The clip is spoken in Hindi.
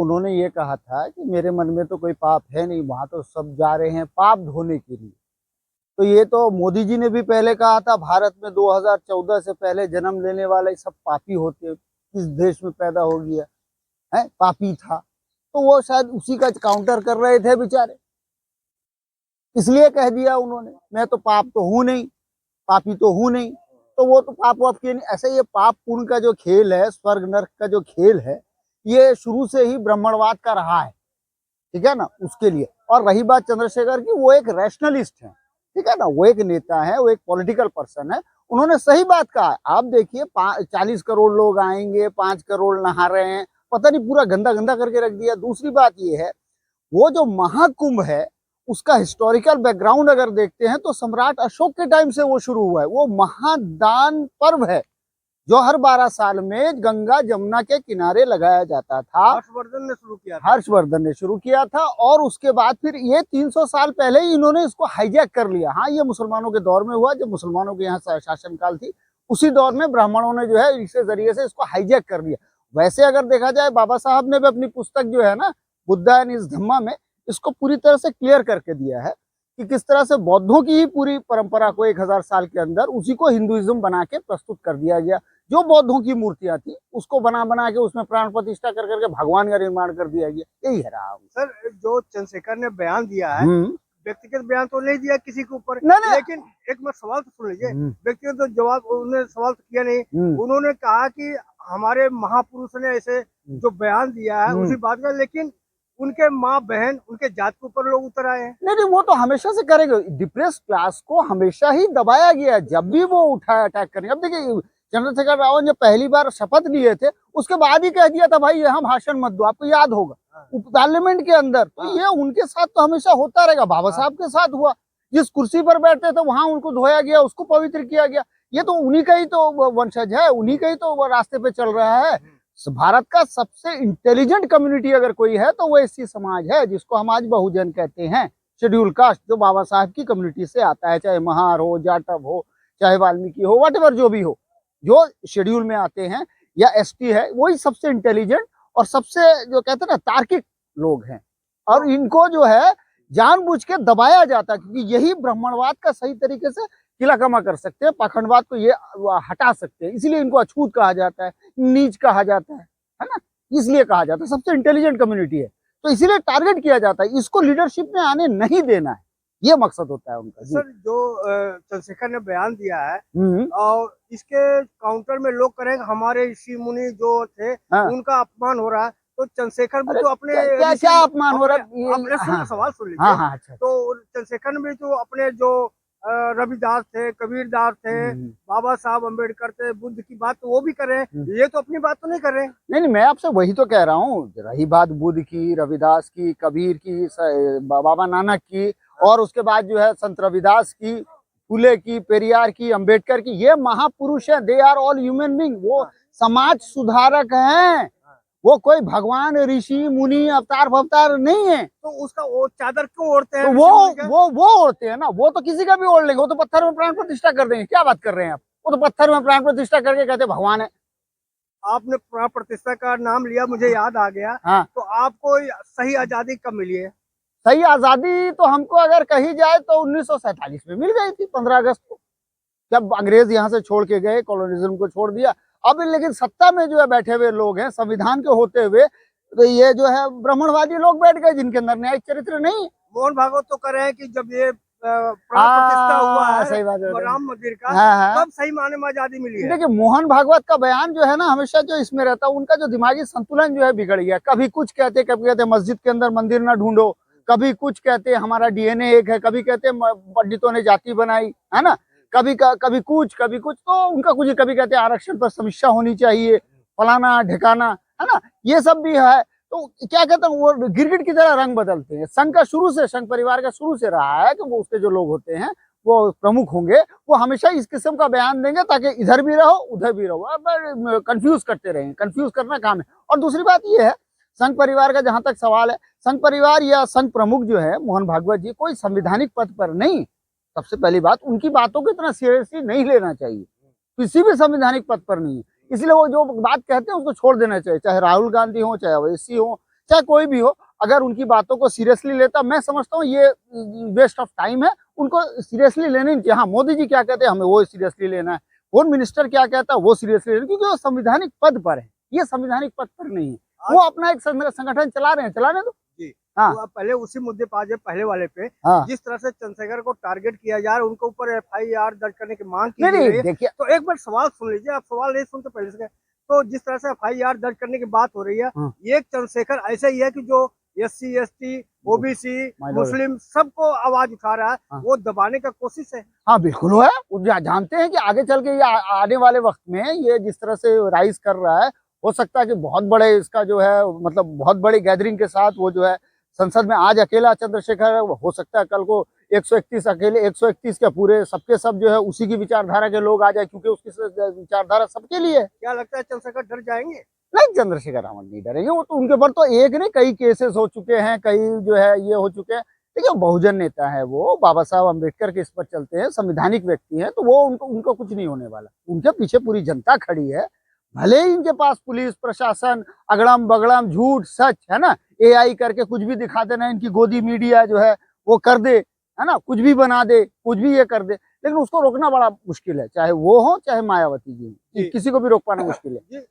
उन्होंने ये कहा था कि मेरे मन में तो कोई पाप है नहीं, वहां तो सब जा रहे हैं पाप धोने के लिए। तो ये तो मोदी जी ने भी पहले कहा था, भारत में 2014 से पहले जन्म लेने वाले सब पापी होते, किस देश में पैदा हो गया है, पापी था। तो वो शायद उसी का काउंटर कर रहे थे बेचारे, इसलिए कह दिया उन्होंने, मैं तो पाप तो हूं नहीं, पापी तो हूं नहीं। तो वो तो पाप वाप के नहीं, ऐसे ये पाप पुण्य का जो खेल है, स्वर्ग नरक का जो खेल है, ये शुरू से ही ब्राह्मणवाद का रहा है, ठीक है ना, उसके लिए। और रही बात चंद्रशेखर की, वो एक रैशनलिस्ट है, ठीक है ना, वो एक नेता है, वो एक पॉलिटिकल पर्सन है। उन्होंने सही बात कहा है। आप देखिए 40 करोड़ लोग आएंगे, 5 करोड़ नहा रहे हैं, पता नहीं पूरा गंदा गंदा करके रख दिया। दूसरी बात ये है, वो जो महाकुंभ है उसका हिस्टोरिकल बैकग्राउंड अगर देखते हैं तो सम्राट अशोक के टाइम से वो शुरू हुआ है। वो महादान पर्व है जो हर 12 साल में गंगा जमुना के किनारे लगाया जाता था। हर्षवर्धन ने शुरू किया था और उसके बाद फिर ये 300 साल पहले ही इन्होंने इसको हाईजैक कर लिया। हाँ, ये मुसलमानों के दौर में हुआ, जब मुसलमानों के यहाँ शासनकाल थी, उसी दौर में ब्राह्मणों ने जो है इसके जरिए से इसको हाईजैक कर लिया। वैसे अगर देखा जाए, बाबा साहब ने भी अपनी पुस्तक जो है ना, बुद्धा एंड हिज धम्मा में, इसको पूरी तरह से क्लियर करके दिया है कि किस तरह से बौद्धों की ही पूरी परंपरा को 1000 साल के अंदर उसी को हिंदुइज्म बना के प्रस्तुत कर दिया गया। जो बौद्धों की मूर्तियां थी उसको बना बना के उसमें प्राण प्रतिष्ठा कर करके भगवान का निर्माण कर दिया गया। यही है राम। सर, जो चंद्रशेखर ने बयान दिया है, व्यक्तिगत बयान तो नहीं दिया किसी के ऊपर, लेकिन एक मैं सवाल तो सुन लीजिए। व्यक्तिगत तो जवाब उन्होंने सवाल तो किया नहीं। उन्होंने कहा कि हमारे महापुरुषों ने ऐसे जो बयान दिया है उसी बात का, लेकिन उनके माँ बहन, उनके जात के ऊपर लोग उतर आए हैं। नहीं, वो तो हमेशा से करेंगे। डिप्रेस क्लास को हमेशा ही दबाया गया, जब भी वो उठाया अटैक करने। अब देखिए, चंद्रशेखर राव ने पहली बार शपथ लिए थे, उसके बाद ही कह दिया था भाई यहाँ भाषण मत दो, आपको याद होगा, पार्लियामेंट के अंदर। तो ये उनके साथ तो हमेशा होता रहेगा। बाबा साहब के साथ हुआ, जिस कुर्सी पर बैठते थे वहां उनको धोया गया, उसको पवित्र किया गया। ये तो उन्हीं का ही तो वंशज है, उन्हीं का ही तो रास्ते पे चल रहा है। भारत का सबसे इंटेलिजेंट कम्युनिटी अगर कोई है तो वो एससी समाज है, जिसको हम आज बहुजन कहते हैं, शेड्यूल कास्ट, जो बाबा साहब की कम्युनिटी से आता है, चाहे महार हो, जाटव हो, चाहे वाल्मीकि हो, व्हाटएवर जो भी हो, जो शेड्यूल में आते हैं, या एसटी है, वही सबसे इंटेलिजेंट और सबसे जो कहते हैं ना तार्किक लोग हैं। और इनको जो है जानबूझ के दबाया जाता है, क्योंकि यही ब्राह्मणवाद का सही तरीके से किलाकमा कर सकते हैं, पाखंडवाद को ये हटा सकते हैं। इसलिए इनको अछूत कहा जाता है, नीच कहा जाता है ना, इसलिए कहा जाता है। सबसे इंटेलिजेंट कम्युनिटी है, तो इसीलिए टारगेट किया जाता है, इसको लीडरशिप में आने नहीं देना है, ये मकसद होता है उनका। सर, जो चंद्रशेखर ने बयान दिया है और इसके काउंटर में लोग करेंगे हमारे ऋषि मुनि जो थे, उनका अपमान हो रहा है। तो चंद्रशेखर भी तो अपने क्या अपमान हो रहा है? अपने सवाल सुन लीजिए। अच्छा। तो चंद्रशेखर ने भी तो अपने जो रविदास थे, कबीरदास थे, बाबा साहब अम्बेडकर थे, बुद्ध की बात तो वो भी कर रहे हैं, ये तो अपनी बात तो नहीं कर रहे। नहीं, मैं आपसे वही तो कह रहा हूँ। रही बात बुद्ध की, रविदास की, कबीर की, बाबा नानक की, और उसके बाद जो है संत रविदास की, फुले की, पेरियार की, अम्बेडकर की, ये महापुरुष है। They are all human being. वो समाज सुधारक हैं, वो कोई भगवान, ऋषि, मुनि, अवतार नहीं है। तो उसका वो चादर क्यों ओढ़ते हैं? तो वो ओढ़ते हैं ना, वो तो किसी का भी ओढ़ लेंगे। वो तो पत्थर में प्राण प्रतिष्ठा कर देंगे। क्या बात कर रहे हैं आप? वो तो पत्थर में प्राण प्रतिष्ठा करके कहते भगवान है। आपने प्राण प्रतिष्ठा का नाम लिया, मुझे याद आ गया। हाँ। तो आपको सही आजादी कब मिली है? सही आजादी तो हमको अगर कही जाए तो 1947 में मिल गई थी, 15 अगस्त को, जब अंग्रेज यहाँ से छोड़ के गए, कॉलोनिज्म को छोड़ दिया। अब लेकिन सत्ता में जो है बैठे हुए लोग हैं, संविधान के होते हुए, तो ये जो है ब्राह्मणवादी लोग बैठ गए, जिनके अंदर न्यायिक चरित्र नहीं। मोहन भागवत तो कर रहे हैं कि जब ये प्राण प्रतिष्ठा हुआ है, सही बात है, राम मंदिर का, तब सही माने में आजादी मिली है। देखिए, मोहन भागवत का बयान जो है ना, हमेशा जो इसमें रहता है, उनका जो दिमागी संतुलन जो है बिगड़ गया। कभी कुछ कहते, कभी कहते मस्जिद के अंदर मंदिर ना ढूंढो, कभी कुछ कहते हमारा डीएनए एक है, कभी कहते पंडितों ने जाति बनाई है ना, कभी कुछ तो उनका कुछ, कभी कहते आरक्षण पर समीक्षा होनी चाहिए, फलाना ढिकाना, है ना, ये सब भी है। तो क्या कहते हैं, वो गिरगिट की तरह रंग बदलते हैं। संघ का शुरू से, संघ परिवार का शुरू से रहा है कि वो उसके जो लोग होते हैं, वो प्रमुख होंगे, वो हमेशा इस किस्म का बयान देंगे ताकि इधर भी रहो उधर भी रहो, अब कंफ्यूज करते रहेंगे। कंफ्यूज करना काम है। और दूसरी बात ये है, संघ परिवार का जहां तक सवाल है, संघ परिवार या संघ प्रमुख जो है मोहन भागवत जी, कोई संवैधानिक पद पर नहीं। सबसे पहली बात, उनकी बातों को इतना सीरियसली नहीं लेना चाहिए, किसी भी संवैधानिक पद पर नहीं है। इसलिए वो जो बात कहते हैं उसको छोड़ देना चाहिए, चाहे राहुल गांधी हो, चाहे ओवैसी हो, चाहे कोई भी हो, अगर उनकी बातों को सीरियसली लेता, मैं समझता हूँ ये वेस्ट ऑफ टाइम है, उनको सीरियसली लेने नहीं चाहिए। हाँ, मोदी जी क्या कहते हैं हमें वो सीरियसली लेना है, होम मिनिस्टर क्या कहता है वो सीरियसली लेना, क्योंकि वो संवैधानिक पद पर है, ये संवैधानिक पद पर नहीं है। वो अपना एक संगठन चला रहे हैं, चलाने दो। जी। हाँ। तो अब पहले उसी मुद्दे पर आ जाए, पहले वाले पे, हाँ। जिस तरह से चंद्रशेखर को टारगेट किया जा रहा है, उनके ऊपर एफआईआर दर्ज करने की मांग की नहीं जा रही नहीं, है। देखिए, तो एक बार सवाल सुन लीजिए, आप सवाल नहीं सुनते पहले से। तो जिस तरह से एफआईआर दर्ज करने की बात हो रही है, हाँ। ये चंद्रशेखर ऐसा ही है कि जो एससी, एसटी, ओबीसी, मुस्लिम सबको आवाज उठा रहा है, हाँ। वो दबाने का कोशिश है। हाँ बिल्कुल वो है, वो जानते हैं कि आगे चल के ये आने वाले वक्त में ये जिस तरह से राइज कर रहा है, हो सकता है कि बहुत बड़े इसका जो है मतलब बहुत बड़ी गैदरिंग के साथ वो जो है संसद में आज अकेला चंद्रशेखर, हो सकता है कल को 131 अकेले 131 के पूरे सबके सब जो है उसी की विचारधारा के लोग आ जाए, क्योंकि उसकी विचारधारा सबके लिए है। क्या लगता है चंद्रशेखर डर जाएंगे? नहीं, चंद्रशेखर रावत नहीं डरेंगे, वो तो उनके ऊपर तो एक नहीं कई केसेस हो चुके हैं, कई जो है ये हो चुके हैं। देखिए बहुजन नेता है वो, बाबा साहब अम्बेडकर के इस पर चलते हैं, संवैधानिक व्यक्ति हैं, तो वो उनको कुछ नहीं होने वाला, उनके पीछे पूरी जनता खड़ी है। भले ही इनके पास पुलिस प्रशासन अगड़म बगड़म झूठ सच है ना, एआई करके कुछ भी दिखा देना, इनकी गोदी मीडिया जो है वो कर दे, है ना, कुछ भी बना दे, कुछ भी ये कर दे, लेकिन उसको रोकना बड़ा मुश्किल है, चाहे वो हो चाहे मायावती जी, किसी को भी रोक पाना मुश्किल है।